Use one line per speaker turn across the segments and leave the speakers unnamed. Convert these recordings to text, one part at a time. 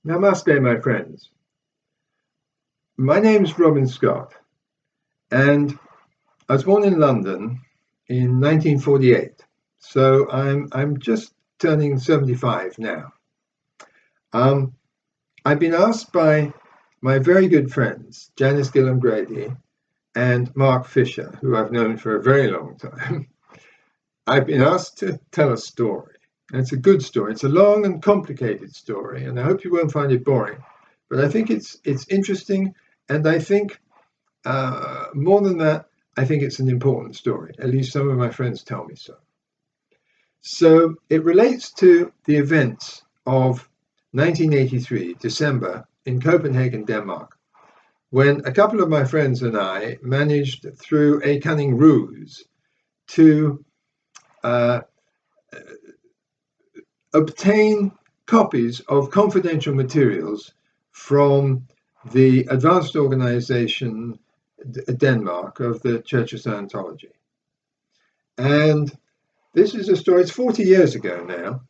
Namaste, my friends. My name's Robin Scott, and I was born in London in 1948. So I'm just turning 75 now. I've been asked by my very good friends, Janis, Gillham, Grady, and Mark Fisher, who I've known for a very long time. I've been asked to tell a story. And it's a good story. It's a long and complicated story, and I hope you won't find it boring. But I think it's interesting, and I think more than that, I think it's an important story. At least some of my friends tell me so. So it relates to the events of 1983, December, in Copenhagen, Denmark, when a couple of my friends and I managed, through a cunning ruse, to obtain copies of confidential materials from the advanced organization Denmark of the Church of Scientology. And this is a story, it's 40 years ago now.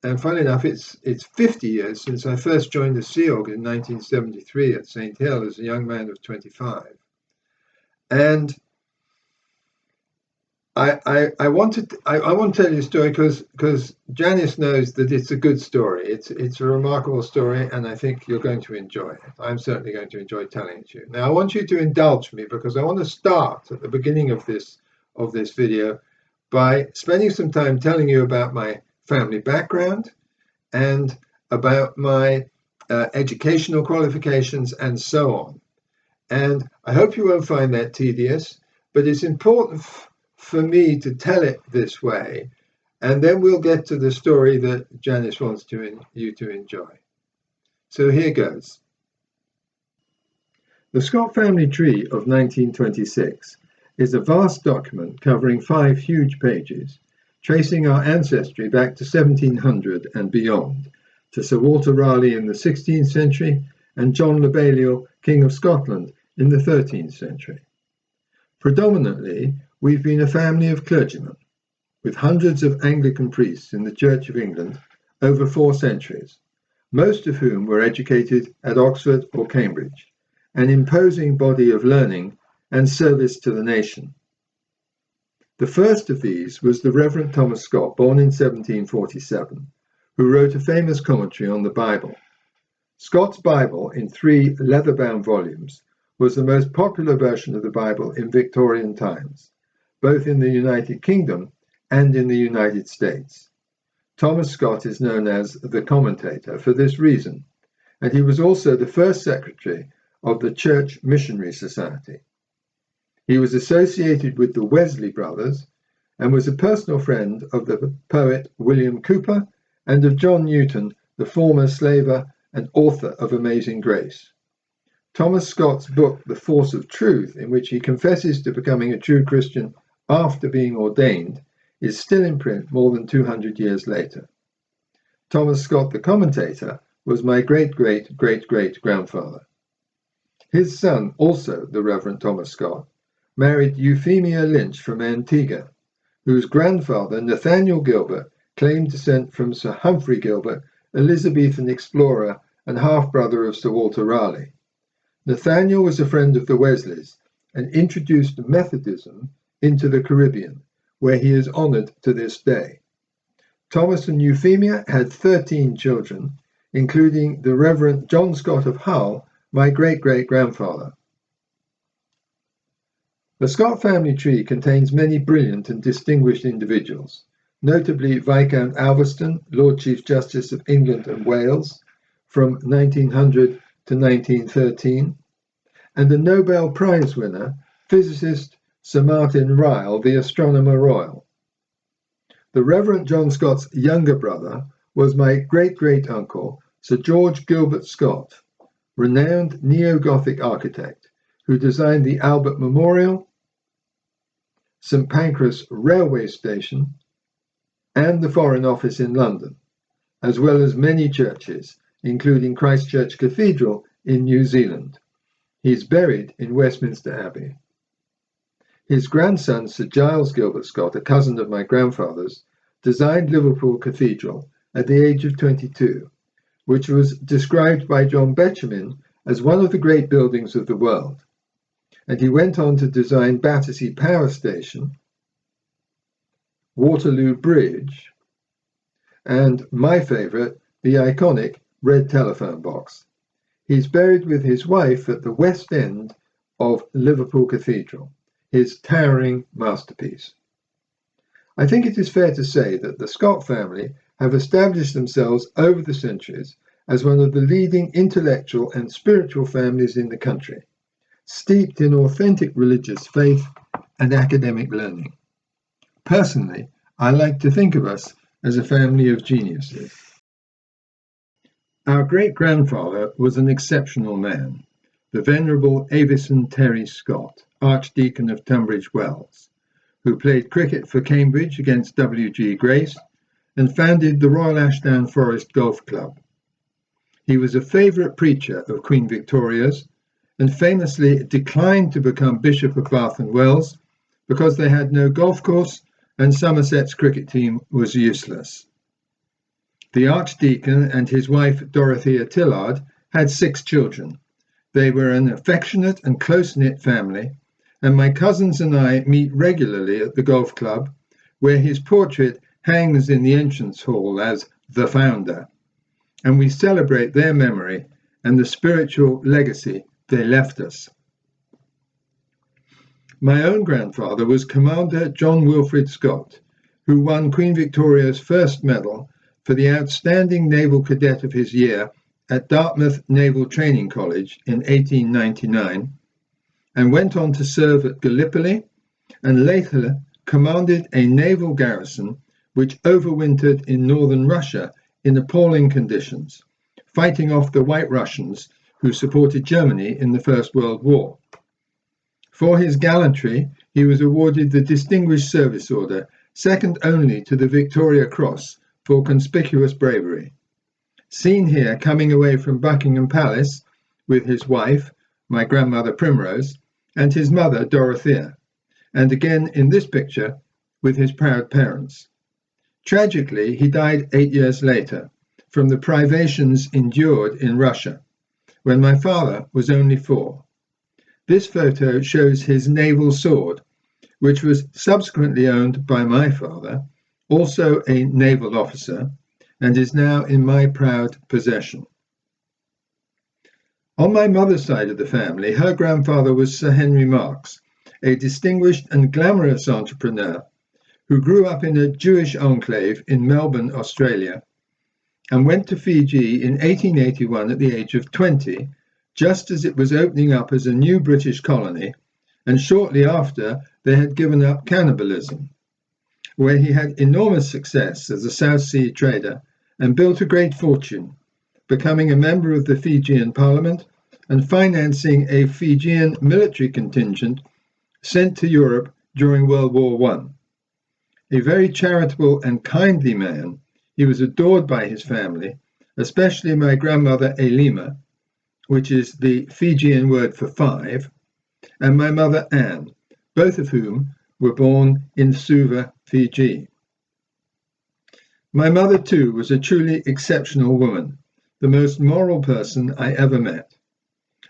And funny enough, it's 50 years since I first joined the Sea Org in 1973 at St. Hill as a young man of 25. And I want to tell you a story because Janis knows that it's a good story. It's a remarkable story, and I think you're going to enjoy it. I'm certainly going to enjoy telling it to you. Now, I want you to indulge me because I want to start at the beginning of this video by spending some time telling you about my family background and about my educational qualifications and so on. And I hope you won't find that tedious, but it's important for me to tell it this way, and then we'll get to the story that Janis wants you to enjoy. So here goes. The Scott family tree of 1926 is a vast document covering 5 huge pages, tracing our ancestry back to 1700 and beyond, to Sir Walter Raleigh in the 16th century and John le Balliol, King of Scotland, in the 13th century. Predominantly, we've been a family of clergymen, with hundreds of Anglican priests in the Church of England over 4 centuries, most of whom were educated at Oxford or Cambridge, an imposing body of learning and service to the nation. The first of these was the Reverend Thomas Scott, born in 1747, who wrote a famous commentary on the Bible. Scott's Bible, in 3 leather-bound volumes, was the most popular version of the Bible in Victorian times, both in the United Kingdom and in the United States. Thomas Scott is known as the commentator for this reason, and he was also the first secretary of the Church Missionary Society. He was associated with the Wesley brothers and was a personal friend of the poet William Cowper and of John Newton, the former slaver and author of Amazing Grace. Thomas Scott's book, The Force of Truth, in which he confesses to becoming a true Christian after being ordained, is still in print more than 200 years later. Thomas Scott, the commentator, was my great-great-great-great-grandfather. His son, also the Reverend Thomas Scott, married Euphemia Lynch from Antigua, whose grandfather, Nathaniel Gilbert, claimed descent from Sir Humphrey Gilbert, Elizabethan explorer and half-brother of Sir Walter Raleigh. Nathaniel was a friend of the Wesleys and introduced Methodism into the Caribbean, where he is honored to this day. Thomas and Euphemia had 13 children, including the Reverend John Scott of Hull, my great-great-grandfather. The Scott family tree contains many brilliant and distinguished individuals, notably Viscount Alveston, Lord Chief Justice of England and Wales, from 1900 to 1913, and the Nobel Prize winner, physicist Sir Martin Ryle, the Astronomer Royal. The Reverend John Scott's younger brother was my great-great-uncle, Sir George Gilbert Scott, renowned neo-Gothic architect, who designed the Albert Memorial, St Pancras Railway Station, and the Foreign Office in London, as well as many churches, including Christchurch Cathedral in New Zealand. He's buried in Westminster Abbey. His grandson, Sir Giles Gilbert Scott, a cousin of my grandfather's, designed Liverpool Cathedral at the age of 22, which was described by John Betjeman as one of the great buildings of the world. And he went on to design Battersea Power Station, Waterloo Bridge, and my favourite, the iconic red telephone box. He's buried with his wife at the west end of Liverpool Cathedral, his towering masterpiece. I think it is fair to say that the Scott family have established themselves over the centuries as one of the leading intellectual and spiritual families in the country, steeped in authentic religious faith and academic learning. Personally, I like to think of us as a family of geniuses. Our great-grandfather was an exceptional man, the Venerable Avison Terry Scott, Archdeacon of Tunbridge Wells, who played cricket for Cambridge against W.G. Grace and founded the Royal Ashdown Forest Golf Club. He was a favourite preacher of Queen Victoria's and famously declined to become Bishop of Bath and Wells because they had no golf course and Somerset's cricket team was useless. The Archdeacon and his wife Dorothea Tillard had 6 children. They were an affectionate and close-knit family, and my cousins and I meet regularly at the golf club, where his portrait hangs in the entrance hall as the founder, and we celebrate their memory and the spiritual legacy they left us. My own grandfather was Commander John Wilfrid Scott, who won Queen Victoria's first medal for the outstanding naval cadet of his year at Dartmouth Naval Training College in 1899, and went on to serve at Gallipoli and later commanded a naval garrison which overwintered in northern Russia in appalling conditions, fighting off the White Russians who supported Germany in the First World War. For his gallantry, he was awarded the Distinguished Service Order, second only to the Victoria Cross for conspicuous bravery. Seen here coming away from Buckingham Palace with his wife, my grandmother Primrose, and his mother Dorothea, and again in this picture with his proud parents. Tragically, he died 8 years later from the privations endured in Russia, when my father was only 4. This photo shows his naval sword, which was subsequently owned by my father, also a naval officer, and is now in my proud possession. On my mother's side of the family, her grandfather was Sir Henry Marks, a distinguished and glamorous entrepreneur who grew up in a Jewish enclave in Melbourne, Australia, and went to Fiji in 1881 at the age of 20, just as it was opening up as a new British colony, and shortly after they had given up cannibalism, where he had enormous success as a South Sea trader and built a great fortune, becoming a member of the Fijian Parliament and financing a Fijian military contingent sent to Europe during World War I. A very charitable and kindly man, he was adored by his family, especially my grandmother Elima, which is the Fijian word for 5, and my mother Anne, both of whom were born in Suva, Fiji. My mother, too, was a truly exceptional woman, the most moral person I ever met.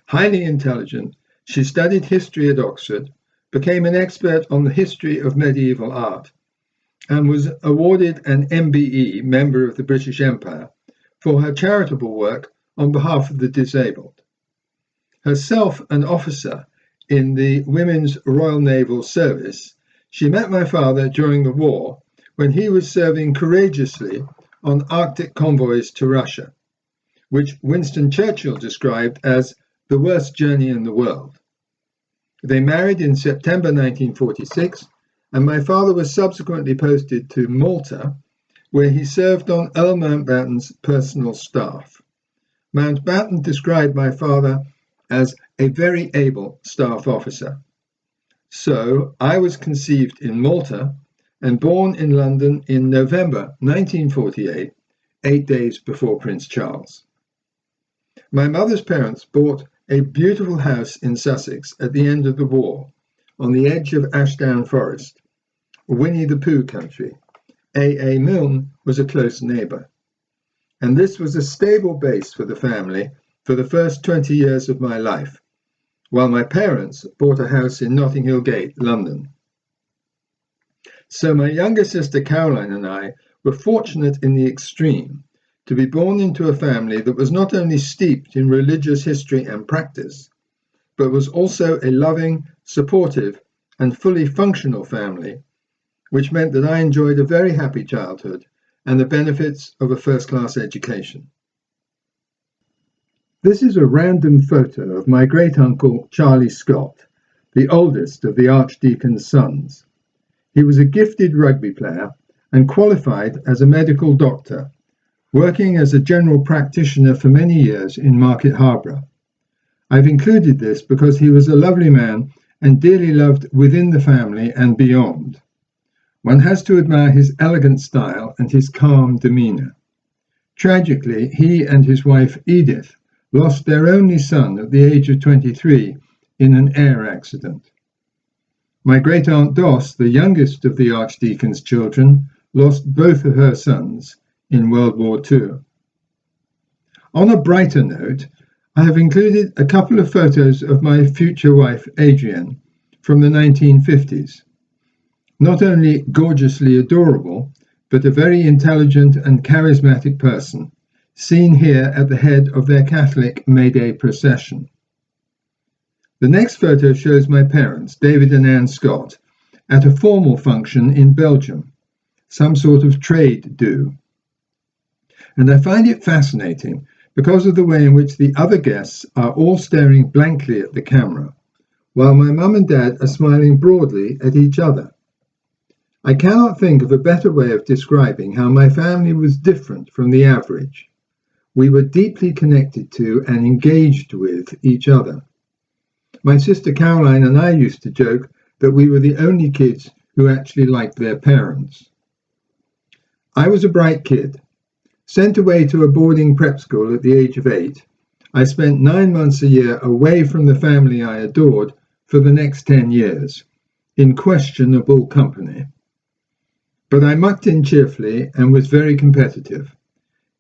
Highly intelligent, she studied history at Oxford, became an expert on the history of medieval art, and was awarded an MBE, Member of the British Empire, for her charitable work on behalf of the disabled. Herself an officer in the Women's Royal Naval Service, she met my father during the war when he was serving courageously on Arctic convoys to Russia, which Winston Churchill described as the worst journey in the world. They married in September 1946, and my father was subsequently posted to Malta, where he served on Earl Mountbatten's personal staff. Mountbatten described my father as a very able staff officer. So I was conceived in Malta and born in London in November 1948, 8 days before Prince Charles. My mother's parents bought a beautiful house in Sussex at the end of the war, on the edge of Ashdown Forest, Winnie the Pooh country. A. Milne was a close neighbour. and this was a stable base for the family for the first 20 years of my life, while my parents bought a house in Notting Hill Gate, London. So my younger sister Caroline and I were fortunate in the extreme to be born into a family that was not only steeped in religious history and practice, but was also a loving, supportive, and fully functional family, which meant that I enjoyed a very happy childhood and the benefits of a first-class education. This is a random photo of my great-uncle Charlie Scott, the oldest of the Archdeacon's sons. He was a gifted rugby player and qualified as a medical doctor, working as a general practitioner for many years in Market Harborough. I've included this because he was a lovely man and dearly loved within the family and beyond. One has to admire his elegant style and his calm demeanour. Tragically, he and his wife Edith lost their only son at the age of 23 in an air accident. My great-aunt Doss, the youngest of the Archdeacon's children, lost both of her sons in World War II. On a brighter note, I have included a couple of photos of my future wife Adrienne from the 1950s. Not only gorgeously adorable, but a very intelligent and charismatic person, seen here at the head of their Catholic May Day procession. The next photo shows my parents, David and Anne Scott, at a formal function in Belgium, some sort of trade do. And I find it fascinating because of the way in which the other guests are all staring blankly at the camera, while my mum and dad are smiling broadly at each other. I cannot think of a better way of describing how my family was different from the average. We were deeply connected to and engaged with each other. My sister Caroline and I used to joke that we were the only kids who actually liked their parents. I was a bright kid. Sent away to a boarding prep school at the age of 8, I spent 9 months a year away from the family I adored for the next 10 years, in questionable company. But I mucked in cheerfully and was very competitive.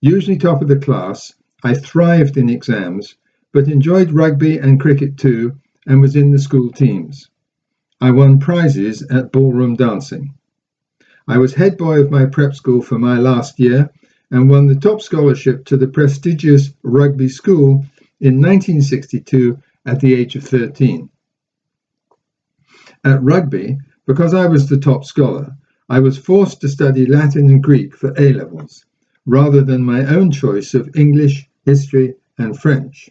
Usually top of the class, I thrived in exams, but enjoyed rugby and cricket too, and was in the school teams. I won prizes at ballroom dancing. I was head boy of my prep school for my last year and won the top scholarship to the prestigious rugby school in 1962 at the age of 13. At rugby, because I was the top scholar, I was forced to study Latin and Greek for A-levels, rather than my own choice of English, history, and French.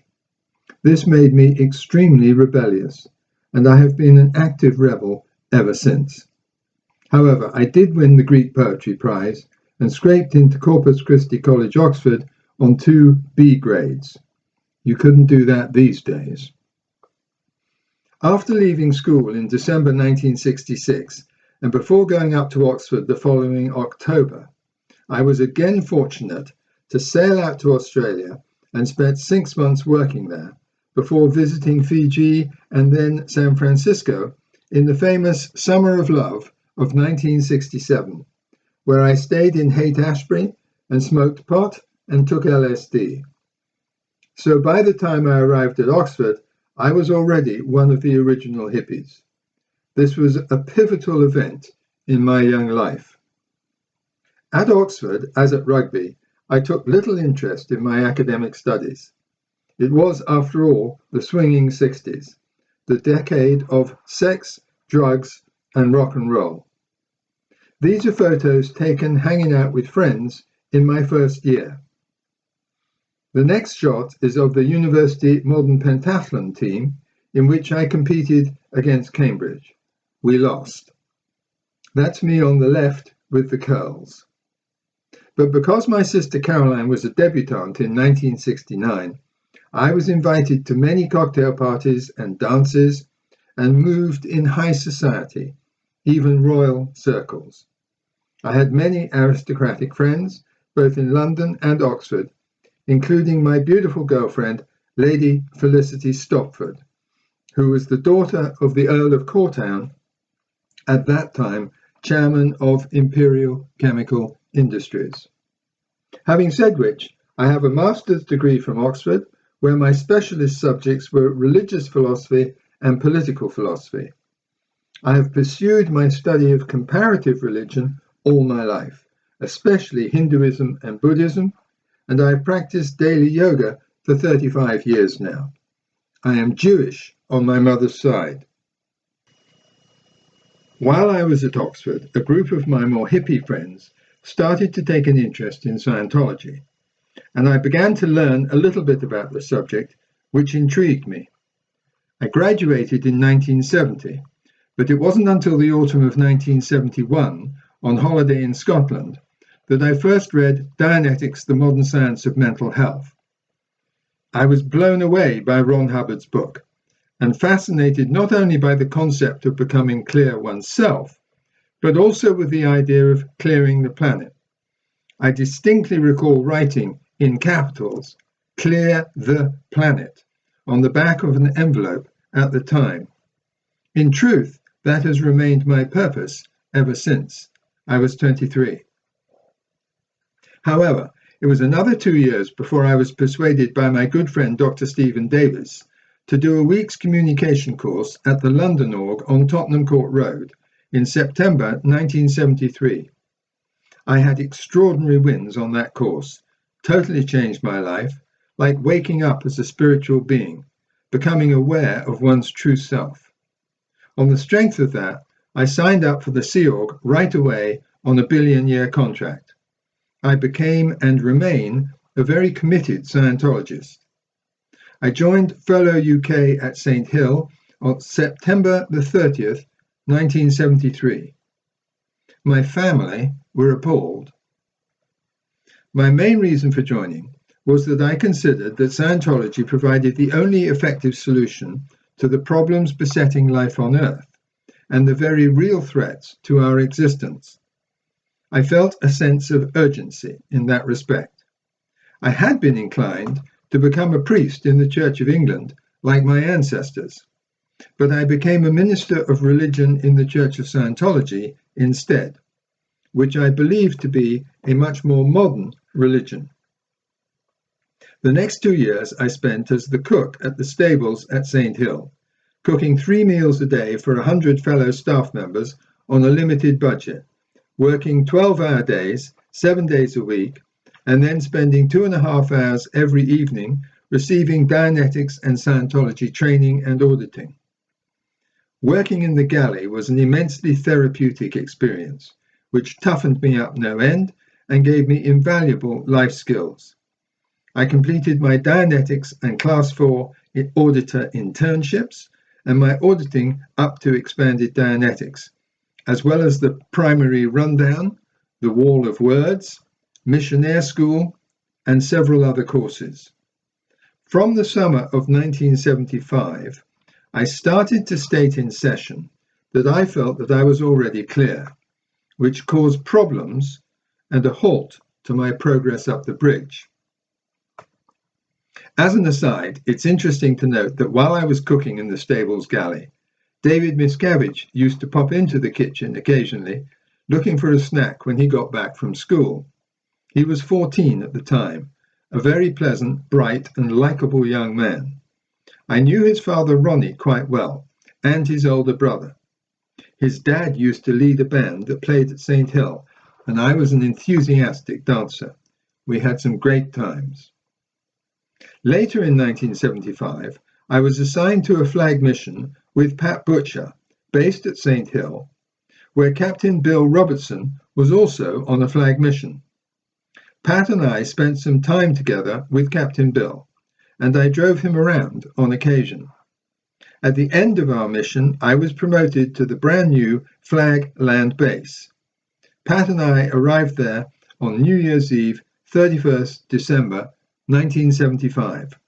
This made me extremely rebellious, and I have been an active rebel ever since. However, I did win the Greek Poetry Prize and scraped into Corpus Christi College, Oxford, on 2 B grades. You couldn't do that these days. After leaving school in December 1966, and before going up to Oxford the following October, I was again fortunate to sail out to Australia and spent 6 months working there, before visiting Fiji and then San Francisco in the famous Summer of Love of 1967, where I stayed in Haight-Ashbury and smoked pot and took LSD. So by the time I arrived at Oxford, I was already one of the original hippies. This was a pivotal event in my young life. At Oxford, as at rugby, I took little interest in my academic studies. It was, after all, the swinging 60s, the decade of sex, drugs, and rock and roll. These are photos taken hanging out with friends in my first year. The next shot is of the University Modern Pentathlon team, in which I competed against Cambridge. We lost. That's me on the left with the curls. But because my sister Caroline was a debutante in 1969, I was invited to many cocktail parties and dances and moved in high society, even royal circles. I had many aristocratic friends, both in London and Oxford, including my beautiful girlfriend, Lady Felicity Stopford, who was the daughter of the Earl of Cortown, at that time chairman of Imperial Chemical Industries. Having said which, I have a master's degree from Oxford, where my specialist subjects were religious philosophy and political philosophy. I have pursued my study of comparative religion all my life, especially Hinduism and Buddhism, and I have practiced daily yoga for 35 years now. I am Jewish on my mother's side. While I was at Oxford, a group of my more hippie friends started to take an interest in Scientology, and I began to learn a little bit about the subject, which intrigued me. I graduated in 1970, but it wasn't until the autumn of 1971, on holiday in Scotland, that I first read Dianetics, the Modern Science of Mental Health. I was blown away by Ron Hubbard's book, and fascinated not only by the concept of becoming clear oneself, but also with the idea of clearing the planet. I distinctly recall writing in capitals, "Clear the planet," on the back of an envelope at the time. In truth, that has remained my purpose ever since I was 23. However, it was another 2 years before I was persuaded by my good friend Dr. Stephen Davis to do a week's communication course at the London Org on Tottenham Court Road in September 1973. I had extraordinary wins on that course, totally changed my life, like waking up as a spiritual being, becoming aware of one's true self. On the strength of that, I signed up for the Sea Org right away on a billion-year contract. I became and remain a very committed Scientologist. I joined Furlough UK at St Hill on September the 30th, 1973. My family were appalled. My main reason for joining was that I considered that Scientology provided the only effective solution to the problems besetting life on Earth and the very real threats to our existence. I felt a sense of urgency in that respect. I had been inclined to become a priest in the Church of England like my ancestors, but I became a minister of religion in the Church of Scientology instead, which I believe to be a much more modern religion. The next 2 years I spent as the cook at the stables at St Hill, cooking 3 meals a day for 100 fellow staff members on a limited budget, working 12-hour days, 7 days a week, and then spending 2.5 hours every evening receiving Dianetics and Scientology training and auditing. Working in the galley was an immensely therapeutic experience, which toughened me up no end and gave me invaluable life skills. I completed my Dianetics and Class 4 auditor internships and my auditing up to expanded Dianetics, as well as the primary rundown, the Wall of Words, Missionaire School, and several other courses. From the summer of 1975, I started to state in session that I felt that I was already clear, which caused problems and a halt to my progress up the bridge. As an aside, it's interesting to note that while I was cooking in the stables galley, David Miscavige used to pop into the kitchen occasionally, looking for a snack when he got back from school. He was 14 at the time, a very pleasant, bright, and likable young man. I knew his father Ronnie quite well, and his older brother. His dad used to lead a band that played at St Hill, and I was an enthusiastic dancer. We had some great times. Later in 1975, I was assigned to a flag mission with Pat Butcher, based at St Hill, where Captain Bill Robertson was also on a flag mission. Pat and I spent some time together with Captain Bill, and I drove him around on occasion. At the end of our mission, I was promoted to the brand new Flag Land Base. Pat and I arrived there on New Year's Eve, 31st December 1975.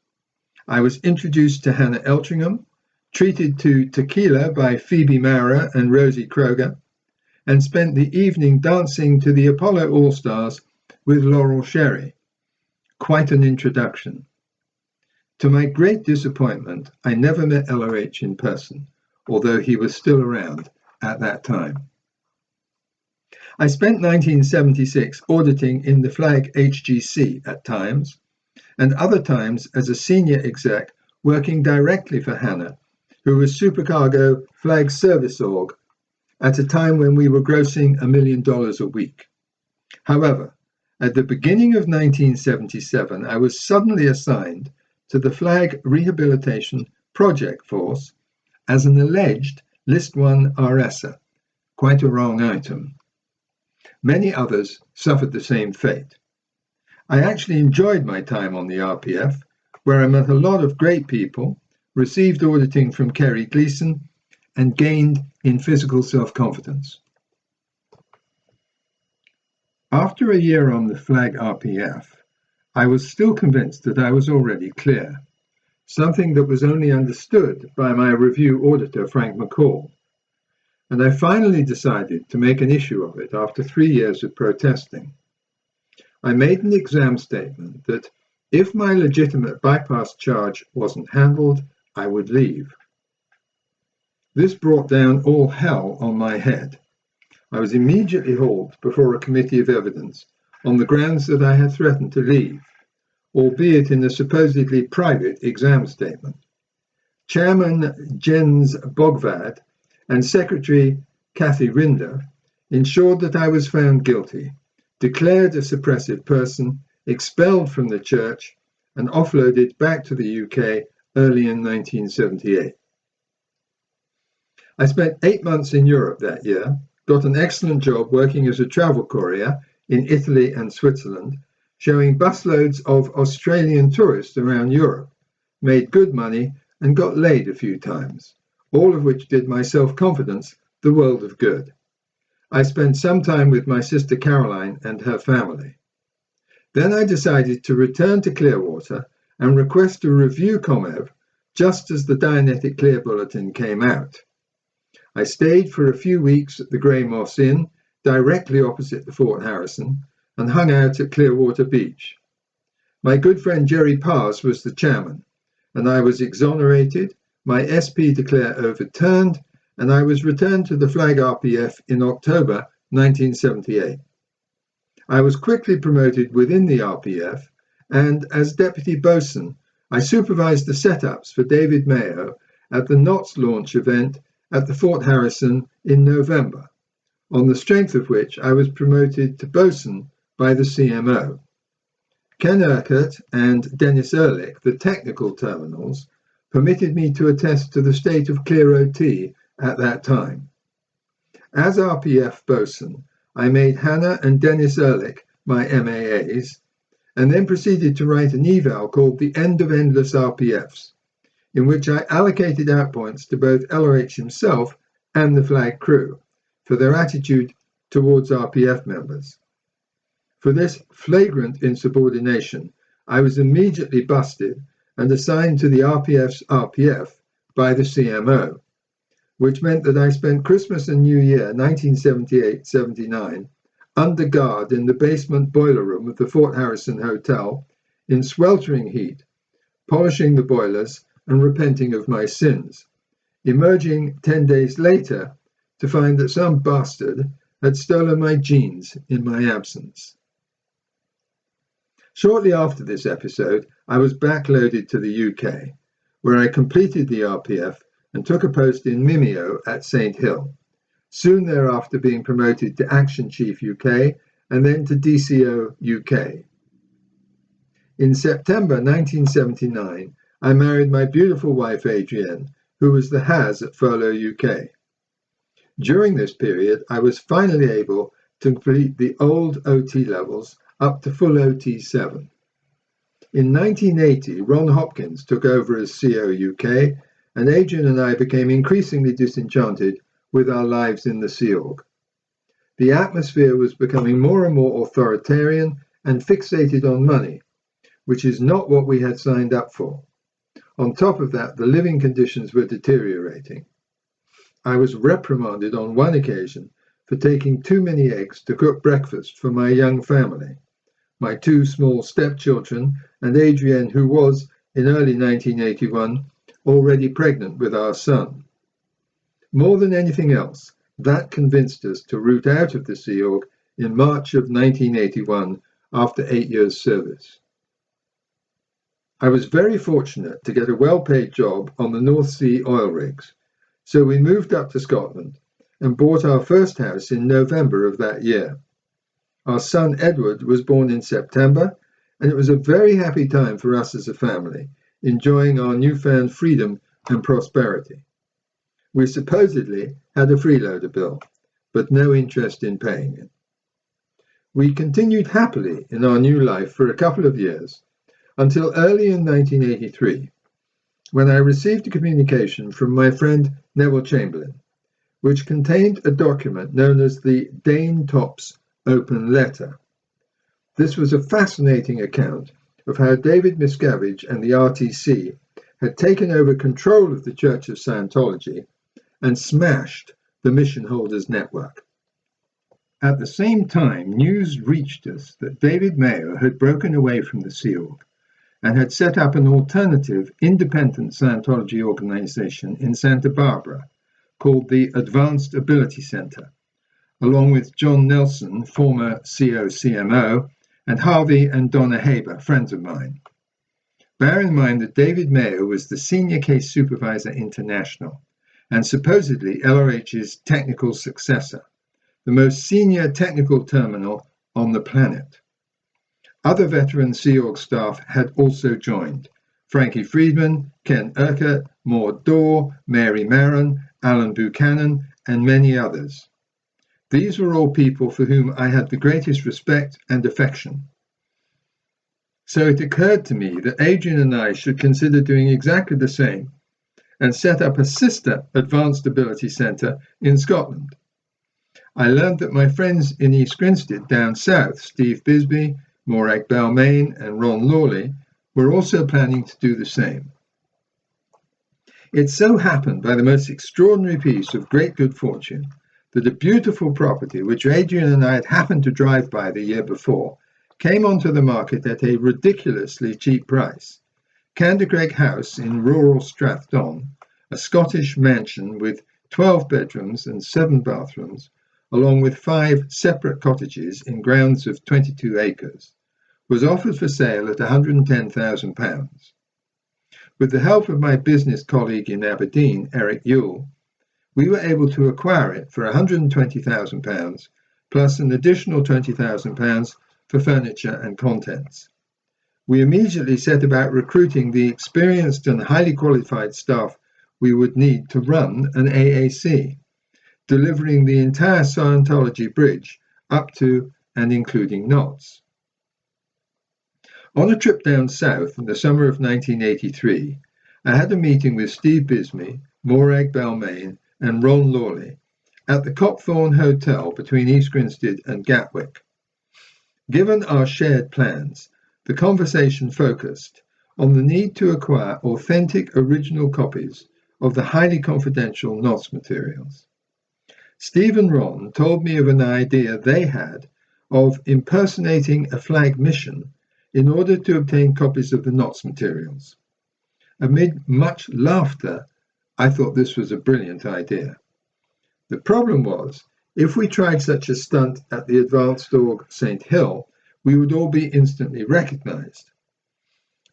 I was introduced to Hannah Eltringham, treated to tequila by Phoebe Maurer and Rosie Kroger, and spent the evening dancing to the Apollo All-Stars with Laurel Sherry. Quite an introduction. To my great disappointment, I never met LOH in person, although he was still around at that time. I spent 1976 auditing in the Flag HGC at times, and other times as a senior exec working directly for Hannah, who was Supercargo Flag Service Org at a time when we were grossing $1 million a week. However, at the beginning of 1977, I was suddenly assigned to the Flag Rehabilitation Project Force as an alleged List 1 RSer, quite a wrong item. Many others suffered the same fate. I actually enjoyed my time on the RPF, where I met a lot of great people, received auditing from Kerry Gleason, and gained in physical self-confidence. After a year on the Flag RPF, I was still convinced that I was already clear, something that was only understood by my review auditor, Frank McCall, and I finally decided to make an issue of it after 3 years of protesting. I made an exam statement that if my legitimate bypass charge wasn't handled, I would leave. This brought down all hell on my head. I was immediately hauled before a committee of evidence on the grounds that I had threatened to leave, albeit in a supposedly private exam statement. Chairman Jens Bogvad and Secretary Kathy Rinder ensured that I was found guilty, declared a suppressive person, expelled from the church, and offloaded back to the UK early in 1978. I spent 8 months in Europe that year, got an excellent job working as a travel courier in Italy and Switzerland, showing busloads of Australian tourists around Europe, made good money, and got laid a few times, all of which did my self-confidence the world of good. I spent some time with my sister Caroline and her family. Then I decided to return to Clearwater and request a review ComEv just as the Dianetic Clear Bulletin came out. I stayed for a few weeks at the Grey Moss Inn, directly opposite the Fort Harrison, and hung out at Clearwater Beach. My good friend Jerry Pars was the chairman, and I was exonerated, my SP declare overturned, and I was returned to the Flag RPF in October 1978. I was quickly promoted within the RPF, and as deputy bosun, I supervised the setups for David Mayo at the Knots launch event at the Fort Harrison in November, on the strength of which I was promoted to bosun by the CMO. Ken Urquhart and Dennis Ehrlich, the technical terminals, permitted me to attest to the state of clear OT at that time. As RPF bosun, I made Hannah and Dennis Ehrlich my MAAs, and then proceeded to write an eval called The End of Endless RPFs, in which I allocated outpoints to both LRH himself and the Flag crew for their attitude towards RPF members. For this flagrant insubordination, I was immediately busted and assigned to the RPF's RPF by the CMO, which meant that I spent Christmas and New Year 1978-79 under guard in the basement boiler room of the Fort Harrison Hotel in sweltering heat, polishing the boilers and repenting of my sins, emerging 10 days later to find that some bastard had stolen my jeans in my absence. Shortly after this episode, I was backloaded to the UK, where I completed the RPF and took a post in Mimeo at St Hill, soon thereafter being promoted to Action Chief UK and then to DCO UK. In September 1979, I married my beautiful wife Adrienne, who was the Has at Furlough UK. During this period, I was finally able to complete the old OT levels up to full OT 7. In 1980, Ron Hopkins took over as CO UK, and Adrian and I became increasingly disenchanted with our lives in the Sea Org. The atmosphere was becoming more and more authoritarian and fixated on money, which is not what we had signed up for. On top of that, the living conditions were deteriorating. I was reprimanded on one occasion for taking too many eggs to cook breakfast for my young family, my 2 small stepchildren, and Adrienne, who was, in early 1981, already pregnant with our son. More than anything else, that convinced us to root out of the Sea Org in March of 1981 after 8 years' service. I was very fortunate to get a well-paid job on the North Sea oil rigs, so we moved up to Scotland and bought our first house in November of that year. Our son Edward was born in September, and it was a very happy time for us as a family, enjoying our newfound freedom and prosperity. We supposedly had a freeloader bill, but no interest in paying it. We continued happily in our new life for a couple of years, until early in 1983, when I received a communication from my friend Neville Chamberlain, which contained a document known as the Dane Tops Open Letter. This was a fascinating account of how David Miscavige and the RTC had taken over control of the Church of Scientology and smashed the Mission Holders Network. At the same time, news reached us that David Mayo had broken away from the Sea Org and had set up an alternative Independent Scientology Organization in Santa Barbara called the Advanced Ability Center, along with John Nelson, former COCMO, and Harvey and Donna Haber, friends of mine. Bear in mind that David Mayo was the Senior Case Supervisor International and supposedly LRH's technical successor, the most senior technical terminal on the planet. Other veteran Sea Org staff had also joined: Frankie Friedman, Ken Urquhart, Maud Dorr, Mary Maron, Alan Buchanan, and many others. These were all people for whom I had the greatest respect and affection. So it occurred to me that Adrian and I should consider doing exactly the same and set up a sister Advanced Ability Centre in Scotland. I learned that my friends in East Grinstead down south, Steve Bisbee, Morag Balmain, and Ron Lawley, were also planning to do the same. It so happened, by the most extraordinary piece of great good fortune, that a beautiful property which Adrian and I had happened to drive by the year before came onto the market at a ridiculously cheap price. Candercraig House in rural Strathdon, a Scottish mansion with 12 bedrooms and 7 bathrooms, along with 5 separate cottages in grounds of 22 acres, was offered for sale at £110,000. With the help of my business colleague in Aberdeen, Eric Yule, we were able to acquire it for £120,000 plus an additional £20,000 for furniture and contents. We immediately set about recruiting the experienced and highly qualified staff we would need to run an AAC, delivering the entire Scientology bridge up to and including knots. On a trip down south in the summer of 1983, I had a meeting with Steve Bisbee, Morag Balmain, and Ron Lawley at the Copthorne Hotel between East Grinstead and Gatwick. Given our shared plans, the conversation focused on the need to acquire authentic original copies of the highly confidential NOS materials. Steve and Ron told me of an idea they had of impersonating a flag mission in order to obtain copies of the NOS materials. Amid much laughter, I thought this was a brilliant idea. The problem was, if we tried such a stunt at the Advanced Org St. Hill, we would all be instantly recognized.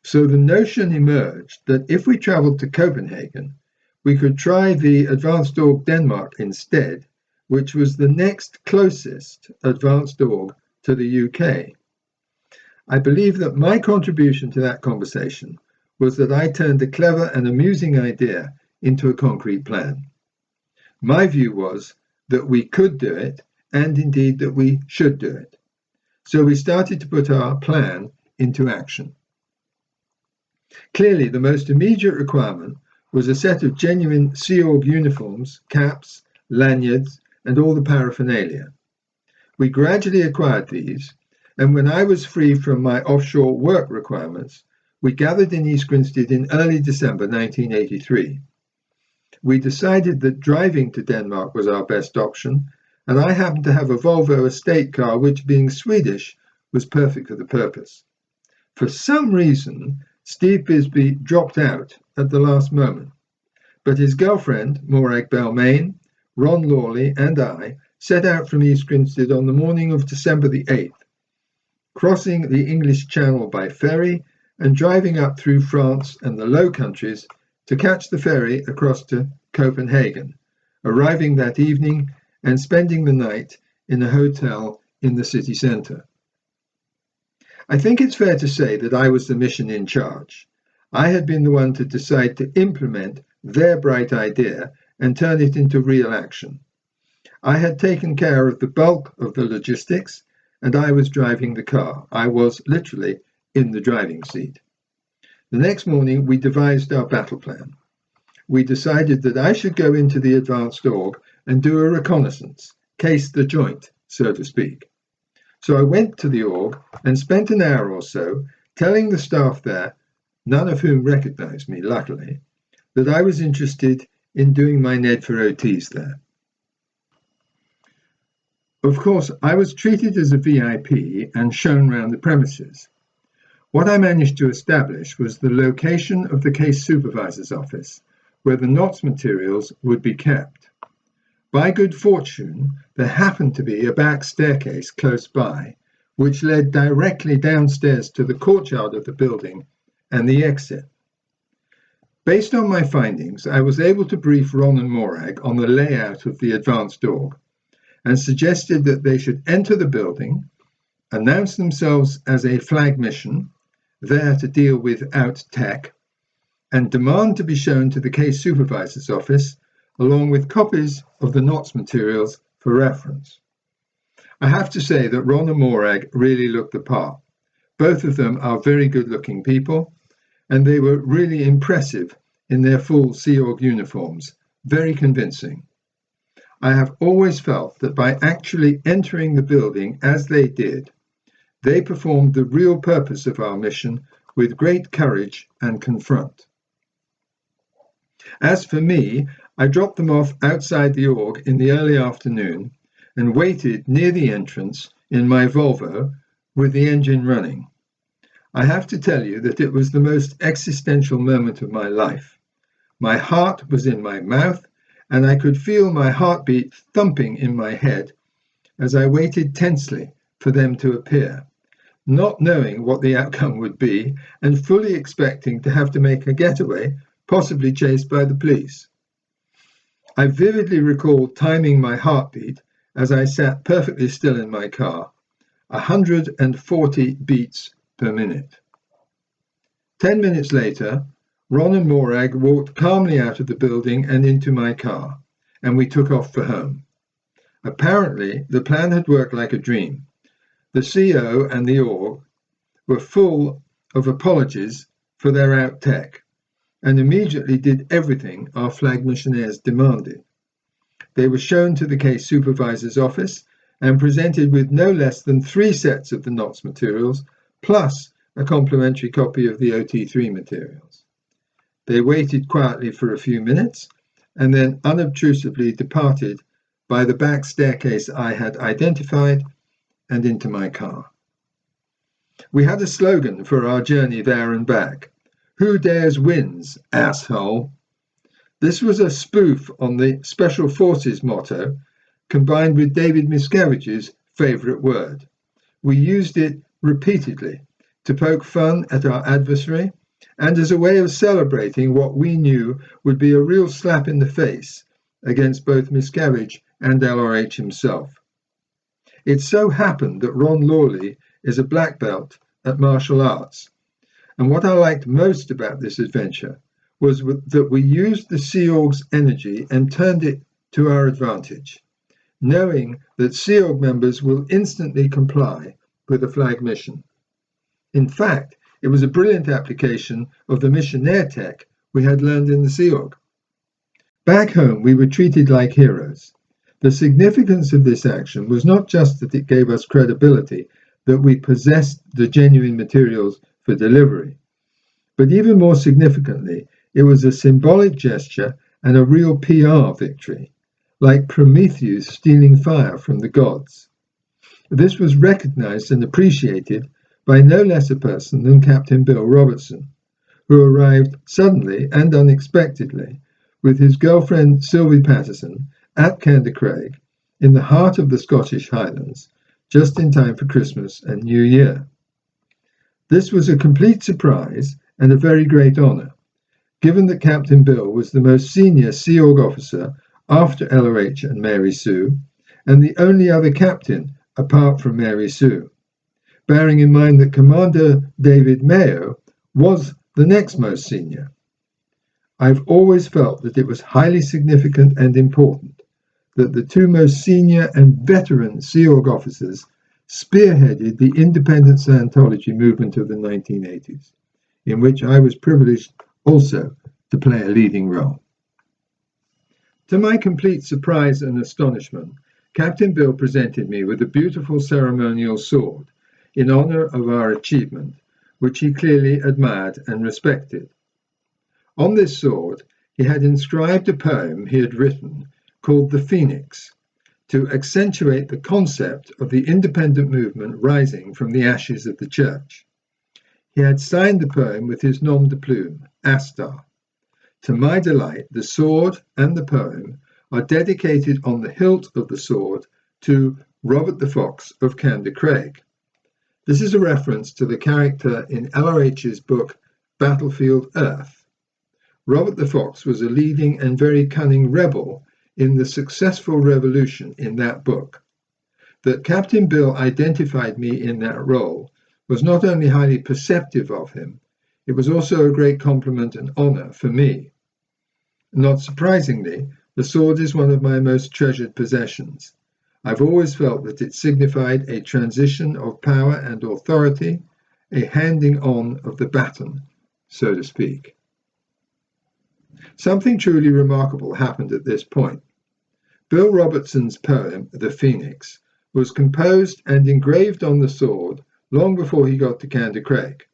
So the notion emerged that if we traveled to Copenhagen, we could try the Advanced Org Denmark instead, which was the next closest Advanced Org to the UK. I believe that my contribution to that conversation was that I turned a clever and amusing idea into a concrete plan. My view was that we could do it, and indeed that we should do it. So we started to put our plan into action. Clearly, the most immediate requirement was a set of genuine Sea Org uniforms, caps, lanyards, and all the paraphernalia. We gradually acquired these, and when I was free from my offshore work requirements, we gathered in East Grinstead in early December 1983. We decided that driving to Denmark was our best option, and I happened to have a Volvo estate car which, being Swedish, was perfect for the purpose. For some reason, Steve Bisbee dropped out at the last moment, but his girlfriend, Morag Balmain, Ron Lawley, and I set out from East Grinstead on the morning of December the 8th, crossing the English Channel by ferry and driving up through France and the Low Countries to catch the ferry across to Copenhagen, arriving that evening and spending the night in a hotel in the city centre. I think it's fair to say that I was the mission in charge. I had been the one to decide to implement their bright idea and turn it into real action. I had taken care of the bulk of the logistics, and I was driving the car. I was literally in the driving seat. The next morning, we devised our battle plan. We decided that I should go into the advanced org and do a reconnaissance, case the joint, so to speak. So I went to the org and spent an hour or so telling the staff there, none of whom recognized me, luckily, that I was interested in doing my NED for OTs there. Of course, I was treated as a VIP and shown round the premises. What I managed to establish was the location of the case supervisor's office, where the NOTS materials would be kept. By good fortune, there happened to be a back staircase close by, which led directly downstairs to the courtyard of the building and the exit. Based on my findings, I was able to brief Ron and Morag on the layout of the advanced org, and suggested that they should enter the building, announce themselves as a flag mission, there to deal with out tech, and demand to be shown to the case supervisor's office, along with copies of the NOTS materials for reference. I have to say that Ron and Morag really looked the part. Both of them are very good-looking people, and they were really impressive in their full Sea Org uniforms, very convincing. I have always felt that by actually entering the building as they did, they performed the real purpose of our mission with great courage and confront. As for me, I dropped them off outside the org in the early afternoon and waited near the entrance in my Volvo with the engine running. I have to tell you that it was the most existential moment of my life. My heart was in my mouth, and I could feel my heartbeat thumping in my head as I waited tensely for them to appear, not knowing what the outcome would be and fully expecting to have to make a getaway, possibly chased by the police. I vividly recall timing my heartbeat as I sat perfectly still in my car, 140 beats per minute. 10 minutes later, Ron and Morag walked calmly out of the building and into my car, and we took off for home. Apparently, the plan had worked like a dream. The CO and the org were full of apologies for their out tech, and immediately did everything our flag missionaries demanded. They were shown to the case supervisor's office and presented with no less than 3 sets of the NOTS materials, plus a complimentary copy of the OT3 materials. They waited quietly for a few minutes and then unobtrusively departed by the back staircase I had identified and into my car. We had a slogan for our journey there and back: "Who dares wins, asshole." This was a spoof on the Special Forces motto, combined with David Miscavige's favourite word. We used it repeatedly to poke fun at our adversary and as a way of celebrating what we knew would be a real slap in the face against both Miscavige and LRH himself. It so happened that Ron Lawley is a black belt at martial arts, and what I liked most about this adventure was that we used the Sea Org's energy and turned it to our advantage, knowing that Sea Org members will instantly comply with a flag mission. In fact, it was a brilliant application of the missionaire tech we had learned in the Sea Org. Back home, we were treated like heroes. The significance of this action was not just that it gave us credibility that we possessed the genuine materials for delivery, but even more significantly, it was a symbolic gesture and a real PR victory, like Prometheus stealing fire from the gods. This was recognized and appreciated by no less a person than Captain Bill Robertson, who arrived suddenly and unexpectedly with his girlfriend Sylvie Patterson at Candercraig in the heart of the Scottish Highlands, just in time for Christmas and New Year. This was a complete surprise and a very great honour, given that Captain Bill was the most senior Sea Org officer after LOH and Mary Sue, and the only other captain apart from Mary Sue, bearing in mind that Commander David Mayo was the next most senior. I've always felt that it was highly significant and important that the two most senior and veteran Sea Org officers spearheaded the independent Scientology movement of the 1980s, in which I was privileged also to play a leading role. To my complete surprise and astonishment, Captain Bill presented me with a beautiful ceremonial sword in honor of our achievement, which he clearly admired and respected. On this sword, he had inscribed a poem he had written called The Phoenix, to accentuate the concept of the independent movement rising from the ashes of the church. He had signed the poem with his nom de plume, Astar. To my delight, the sword and the poem are dedicated on the hilt of the sword to Robert the Fox of Candor Craig. This is a reference to the character in LOH's book Battlefield Earth. Robert the Fox was a leading and very cunning rebel in the successful revolution in that book. That Captain Bill identified me in that role was not only highly perceptive of him, it was also a great compliment and honor for me. Not surprisingly, the sword is one of my most treasured possessions. I've always felt that it signified a transition of power and authority, a handing on of the baton, so to speak. Something truly remarkable happened at this point. Bill Robertson's poem, The Phoenix, was composed and engraved on the sword long before he got to Candor Craig.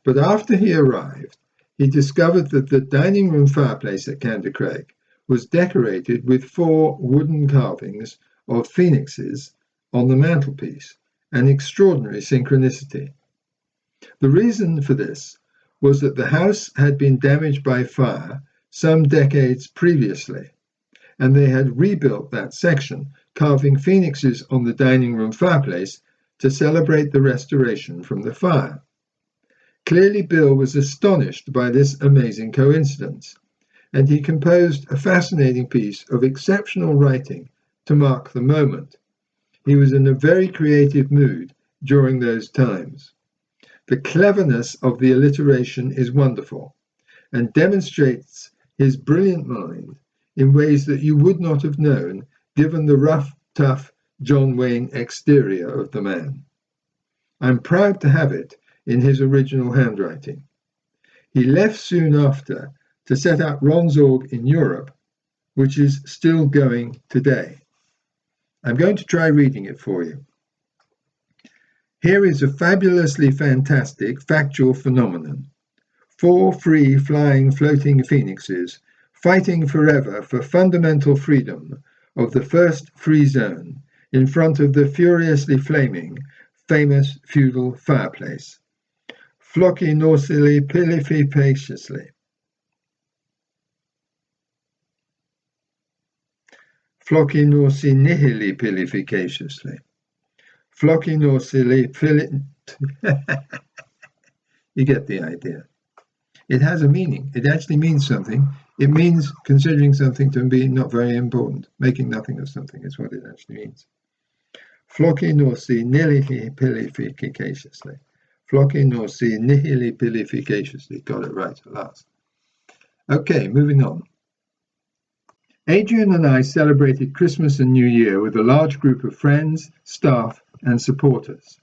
But after he arrived, he discovered that the dining room fireplace at Candor Craig was decorated with 4 wooden carvings of phoenixes on the mantelpiece, an extraordinary synchronicity. The reason for this was that the house had been damaged by fire some decades previously, and they had rebuilt that section, carving phoenixes on the dining room fireplace to celebrate the restoration from the fire. Clearly, Bill was astonished by this amazing coincidence, and he composed a fascinating piece of exceptional writing to mark the moment. He was in a very creative mood during those times. The cleverness of the alliteration is wonderful and demonstrates his brilliant mind in ways that you would not have known given the rough, tough John Wayne exterior of the man. I'm proud to have it in his original handwriting. He left soon after to set up Ron's Org in Europe, which is still going today. I'm going to try reading it for you. Here is a fabulously fantastic factual phenomenon. 4 free flying floating phoenixes fighting forever for fundamental freedom of the first free zone in front of the furiously flaming, famous feudal fireplace. Flocky norsily pilificaciously. Flocky norsi nihili pilificaciously. Flocky norsili You get the idea. It has a meaning. It actually means something. It means considering something to be not very important. Making nothing of something is what it actually means. Flocky norsi nihili pilificaciously. Flocky norsi nihili pilificaciously. Got it right at last. Okay, moving on. Adrian and I celebrated Christmas and New Year with a large group of friends, staff, and supporters.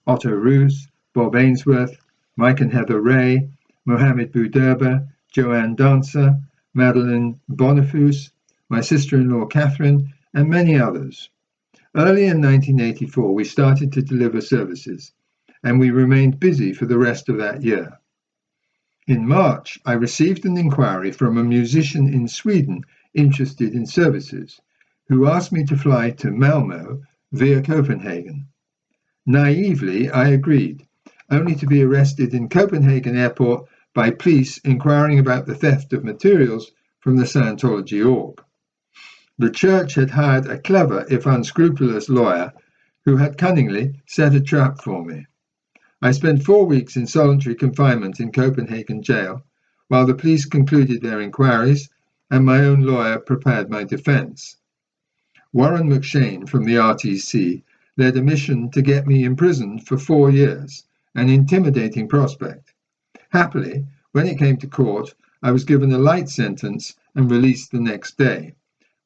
Otto Roos, Bob Ainsworth, Mike and Heather Ray, Mohammed Bouderba, Joanne Dancer, Madeline Boniface, my sister-in-law Catherine, and many others. Early in 1984, we started to deliver services, and we remained busy for the rest of that year. In March, I received an inquiry from a musician in Sweden interested in services, who asked me to fly to Malmo via Copenhagen. Naively, I agreed, only to be arrested in Copenhagen airport by police inquiring about the theft of materials from the Scientology org. The church had hired a clever, if unscrupulous, lawyer who had cunningly set a trap for me. I spent 4 weeks in solitary confinement in Copenhagen jail, while the police concluded their inquiries and my own lawyer prepared my defence. Warren McShane from the RTC led a mission to get me imprisoned for 4 years, an intimidating prospect. Happily, when it came to court, I was given a light sentence and released the next day,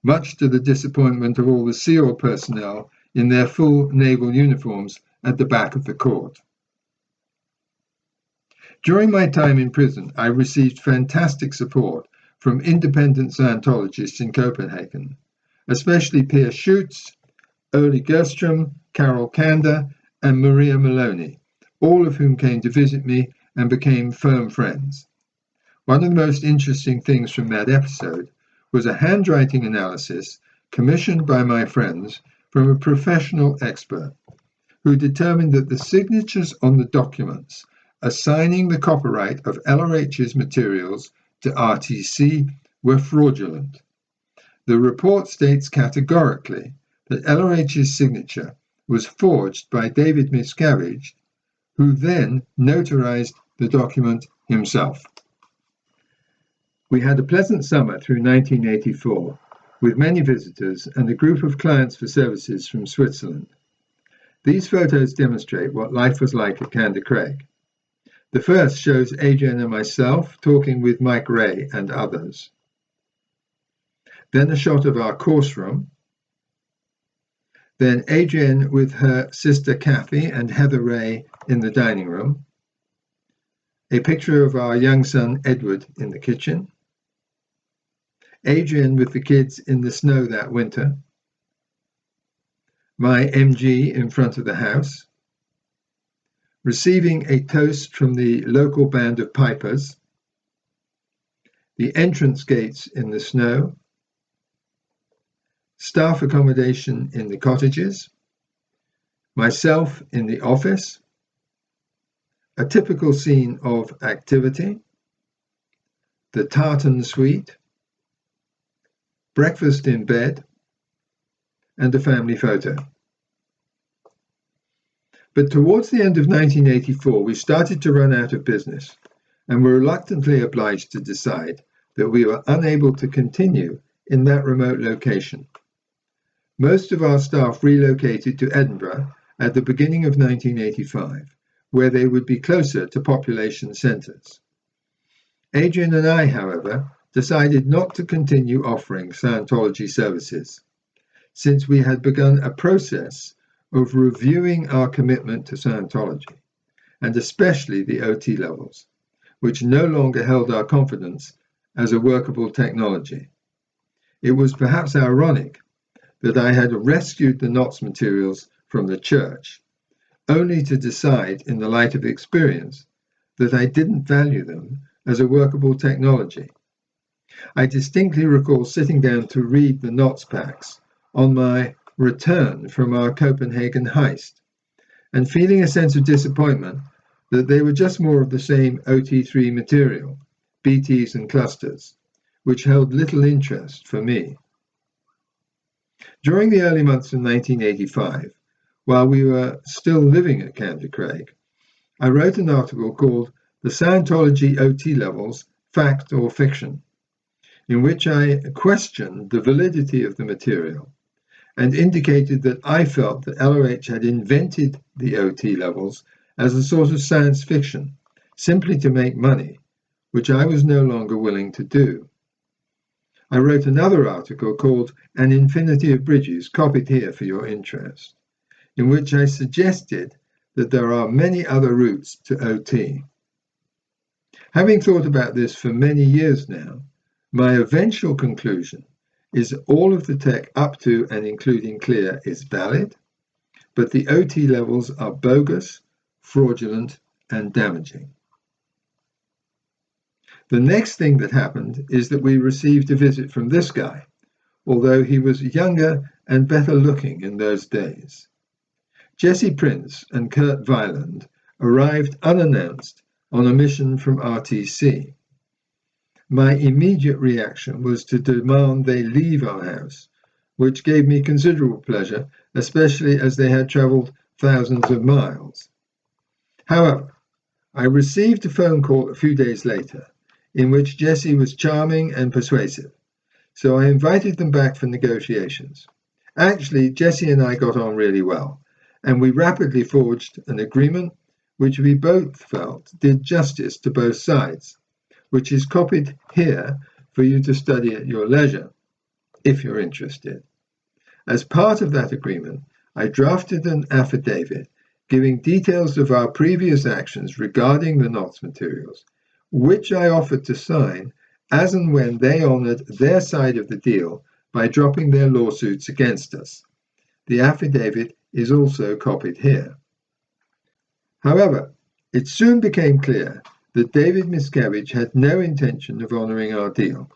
much to the disappointment of all the SEAL personnel in their full naval uniforms at the back of the court. During my time in prison, I received fantastic support from independent Scientologists in Copenhagen, especially Pierre Schutz, Ole Gerstrom, Carol Kander, and Maria Maloney, all of whom came to visit me and became firm friends. One of the most interesting things from that episode was a handwriting analysis commissioned by my friends from a professional expert who determined that the signatures on the documents assigning the copyright of LRH's materials to RTC were fraudulent. The report states categorically that LRH's signature was forged by David Miscavige, who then notarized the document himself. We had a pleasant summer through 1984, with many visitors and a group of clients for services from Switzerland. These photos demonstrate what life was like at Candor Craig. The first shows Adrian and myself talking with Mike Ray and others. Then a shot of our course room. Then Adrian with her sister Kathy and Heather Ray in the dining room. A picture of our young son Edward in the kitchen. Adrian with the kids in the snow that winter. My MG in front of the house. Receiving a toast from the local band of pipers. The entrance gates in the snow. Staff accommodation in the cottages. Myself in the office. A typical scene of activity. The tartan suite. Breakfast in bed. And a family photo. But towards the end of 1984, we started to run out of business and were reluctantly obliged to decide that we were unable to continue in that remote location. Most of our staff relocated to Edinburgh at the beginning of 1985, where they would be closer to population centres. Adrian and I, however, decided not to continue offering Scientology services, since we had begun a process of reviewing our commitment to Scientology, and especially the OT levels, which no longer held our confidence as a workable technology. It was perhaps ironic that I had rescued the NOTS materials from the church, only to decide in the light of experience that I didn't value them as a workable technology. I distinctly recall sitting down to read the NOTS packs on my return from our Copenhagen heist, and feeling a sense of disappointment that they were just more of the same OT3 material, BTs and clusters, which held little interest for me. During the early months of 1985, while we were still living at Candor Craig, I wrote an article called The Scientology OT Levels, Fact or Fiction, in which I questioned the validity of the material and indicated that I felt that LRH had invented the OT levels as a sort of science fiction, simply to make money, which I was no longer willing to do. I wrote another article called An Infinity of Bridges, copied here for your interest, in which I suggested that there are many other routes to OT. Having thought about this for many years now, my eventual conclusion is all of the tech up to and including Clear is valid, but the OT levels are bogus, fraudulent, and damaging. The next thing that happened is that we received a visit from this guy, although he was younger and better looking in those days. Jesse Prince and Kurt Weiland arrived unannounced on a mission from RTC. My immediate reaction was to demand they leave our house, which gave me considerable pleasure, especially as they had travelled thousands of miles. However, I received a phone call a few days later in which Jesse was charming and persuasive, so I invited them back for negotiations. Actually, Jesse and I got on really well, and we rapidly forged an agreement which we both felt did justice to both sides, which is copied here for you to study at your leisure, if you're interested. As part of that agreement, I drafted an affidavit giving details of our previous actions regarding the NOTS materials, which I offered to sign as and when they honored their side of the deal by dropping their lawsuits against us. The affidavit is also copied here. However, it soon became clear that David Miscavige had no intention of honoring our deal,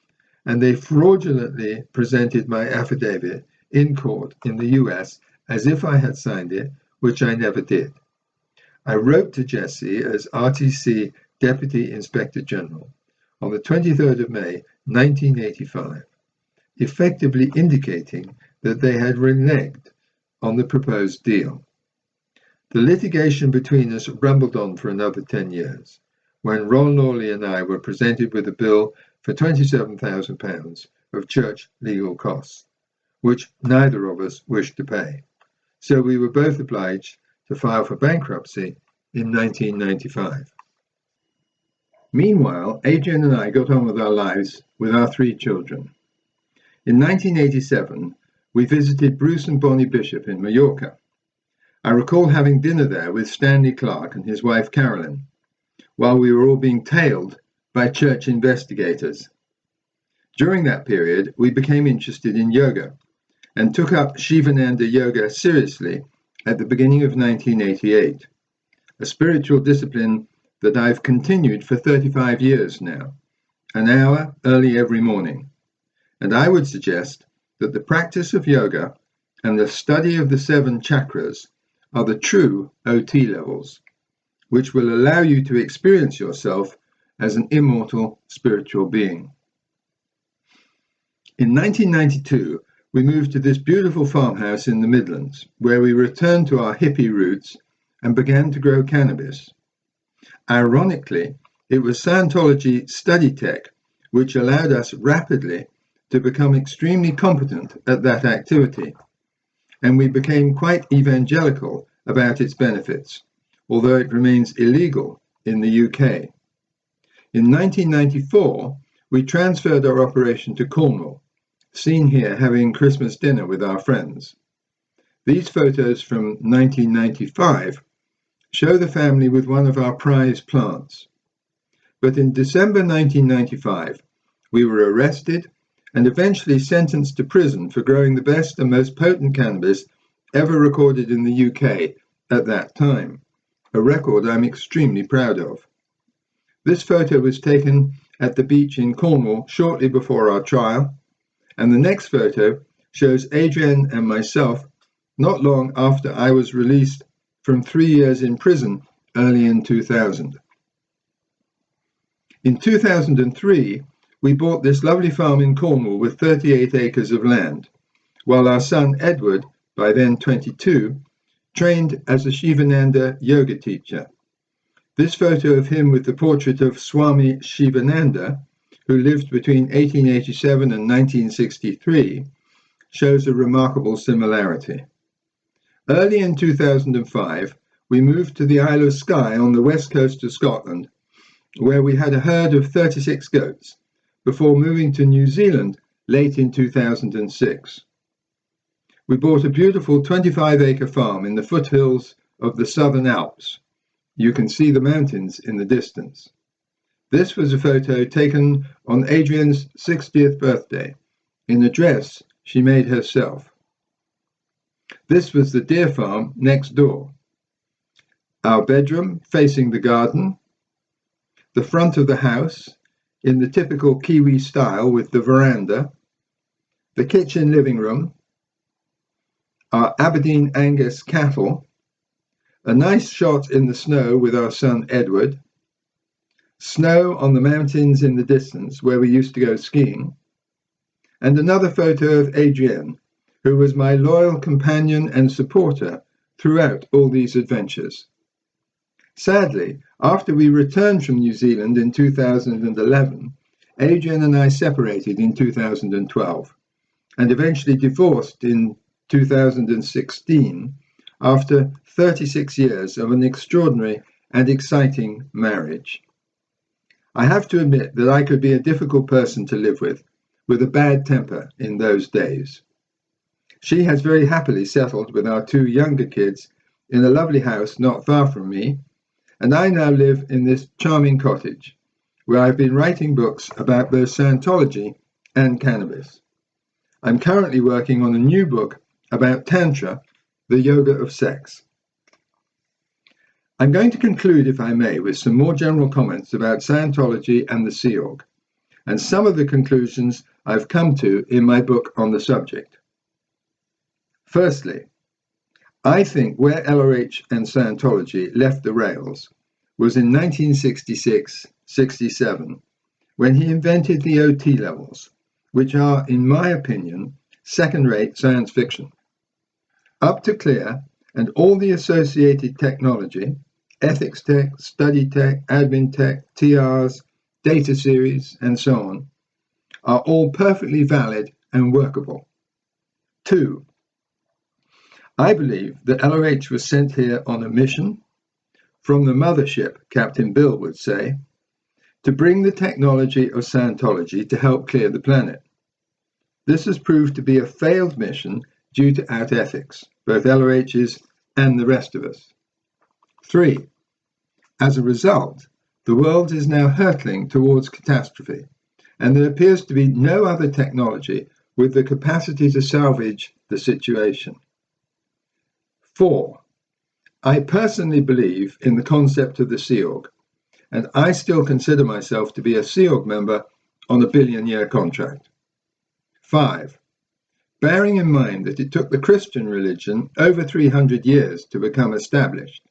and they fraudulently presented my affidavit in court in the US as if I had signed it, which I never did. I wrote to Jesse as RTC Deputy Inspector General on the 23rd of May, 1985, effectively indicating that they had reneged on the proposed deal. The litigation between us rumbled on for another 10 years, when Ron Lawley and I were presented with a bill for £27,000 of church legal costs, which neither of us wished to pay. So we were both obliged to file for bankruptcy in 1995. Meanwhile, Adrian and I got on with our lives with our 3 children. In 1987, we visited Bruce and Bonnie Bishop in Mallorca. I recall having dinner there with Stanley Clark and his wife Carolyn, while we were all being tailed by church investigators. During that period, we became interested in yoga and took up Shivananda yoga seriously at the beginning of 1988, a spiritual discipline that I've continued for 35 years now, an hour early every morning. And I would suggest that the practice of yoga and the study of the 7 chakras are the true OT levels, which will allow you to experience yourself as an immortal spiritual being. In 1992, we moved to this beautiful farmhouse in the Midlands, where we returned to our hippie roots and began to grow cannabis. Ironically, it was Scientology study tech which allowed us rapidly to become extremely competent at that activity, and we became quite evangelical about its benefits, although it remains illegal in the UK. In 1994, we transferred our operation to Cornwall, seen here having Christmas dinner with our friends. These photos from 1995 show the family with one of our prize plants. But in December 1995, we were arrested and eventually sentenced to prison for growing the best and most potent cannabis ever recorded in the UK at that time, a record I'm extremely proud of. This photo was taken at the beach in Cornwall shortly before our trial, and the next photo shows Adrian and myself not long after I was released from 3 years in prison early in 2000. In 2003, we bought this lovely farm in Cornwall with 38 acres of land, while our son Edward, by then 22, trained as a Shivananda yoga teacher. This photo of him with the portrait of Swami Shivananda, who lived between 1887 and 1963, shows a remarkable similarity. Early in 2005, we moved to the Isle of Skye on the west coast of Scotland, where we had a herd of 36 goats, before moving to New Zealand late in 2006. We bought a beautiful 25-acre farm in the foothills of the Southern Alps. You can see the mountains in the distance. This was a photo taken on Adrian's 60th birthday, in a dress she made herself. This was the deer farm next door. Our bedroom facing the garden, the front of the house in the typical Kiwi style with the veranda, the kitchen living room, our Aberdeen Angus cattle, a nice shot in the snow with our son Edward, snow on the mountains in the distance where we used to go skiing, and another photo of Adrienne, who was my loyal companion and supporter throughout all these adventures. Sadly, after we returned from New Zealand in 2011, Adrian and I separated in 2012 and eventually divorced in 2016 after 36 years of an extraordinary and exciting marriage. I have to admit that I could be a difficult person to live with a bad temper in those days. She has very happily settled with our two younger kids in a lovely house not far from me, and I now live in this charming cottage where I've been writing books about both Scientology and cannabis. I'm currently working on a new book about Tantra, the yoga of sex. I'm going to conclude, if I may, with some more general comments about Scientology and the Sea Org, and some of the conclusions I've come to in my book on the subject. Firstly, I think where LRH and Scientology left the rails was in 1966-67, when he invented the OT levels, which are, in my opinion, second-rate science fiction. Up to CLEAR and all the associated technology, ethics tech, study tech, admin tech, TRs, data series, and so on, are all perfectly valid and workable. 2. I believe that LRH was sent here on a mission, from the mothership, Captain Bill would say, to bring the technology of Scientology to help clear the planet. This has proved to be a failed mission due to out-ethics, both LRH's and the rest of us. 3. As a result, the world is now hurtling towards catastrophe, and there appears to be no other technology with the capacity to salvage the situation. 4. I personally believe in the concept of the Sea Org, and I still consider myself to be a Sea Org member on a billion-year contract. 5. Bearing in mind that it took the Christian religion over 300 years to become established,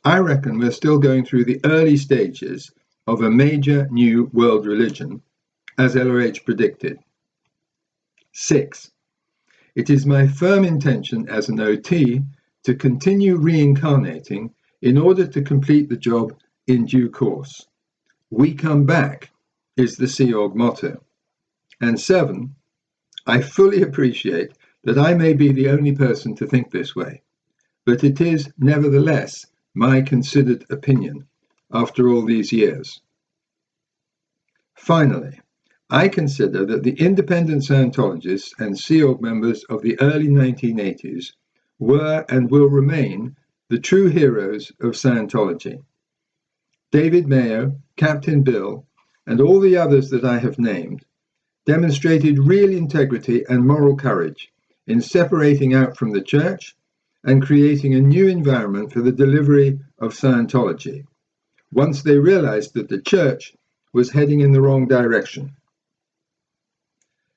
I reckon we're still going through the early stages of a major new world religion, as LRH predicted. 6. It is my firm intention as an OT to continue reincarnating in order to complete the job in due course. We come back is the Sea Org motto. And 7, I fully appreciate that I may be the only person to think this way, but it is nevertheless my considered opinion after all these years. Finally, I consider that the independent Scientologists and Sea Org members of the early 1980s were and will remain the true heroes of Scientology. David Mayo, Captain Bill, and all the others that I have named demonstrated real integrity and moral courage in separating out from the church and creating a new environment for the delivery of Scientology, once they realized that the church was heading in the wrong direction.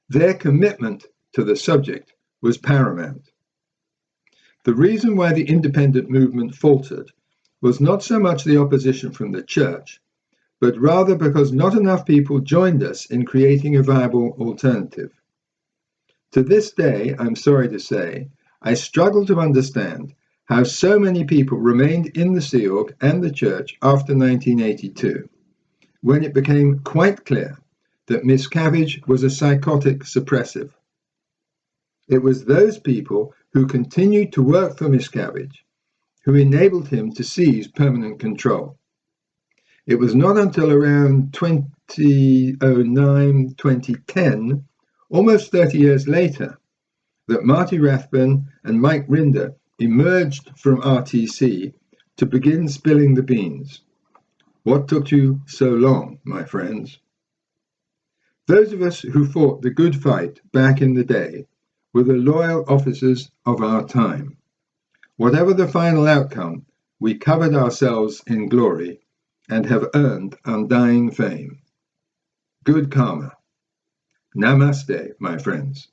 Their commitment to the subject was paramount. The reason why the independent movement faltered was not so much the opposition from the church, but rather because not enough people joined us in creating a viable alternative. To this day, I'm sorry to say, I struggle to understand how so many people remained in the Sea Org and the church after 1982, when it became quite clear that Miscavige was a psychotic suppressive. It was those people who continued to work for Miscavige who enabled him to seize permanent control. It was not until around 2009, 2010, almost 30 years later, that Marty Rathbun and Mike Rinder emerged from RTC to begin spilling the beans. What took you so long, my friends? Those of us who fought the good fight back in the day were the loyal officers of our time. Whatever the final outcome, we covered ourselves in glory and have earned undying fame. Good karma. Namaste, my friends.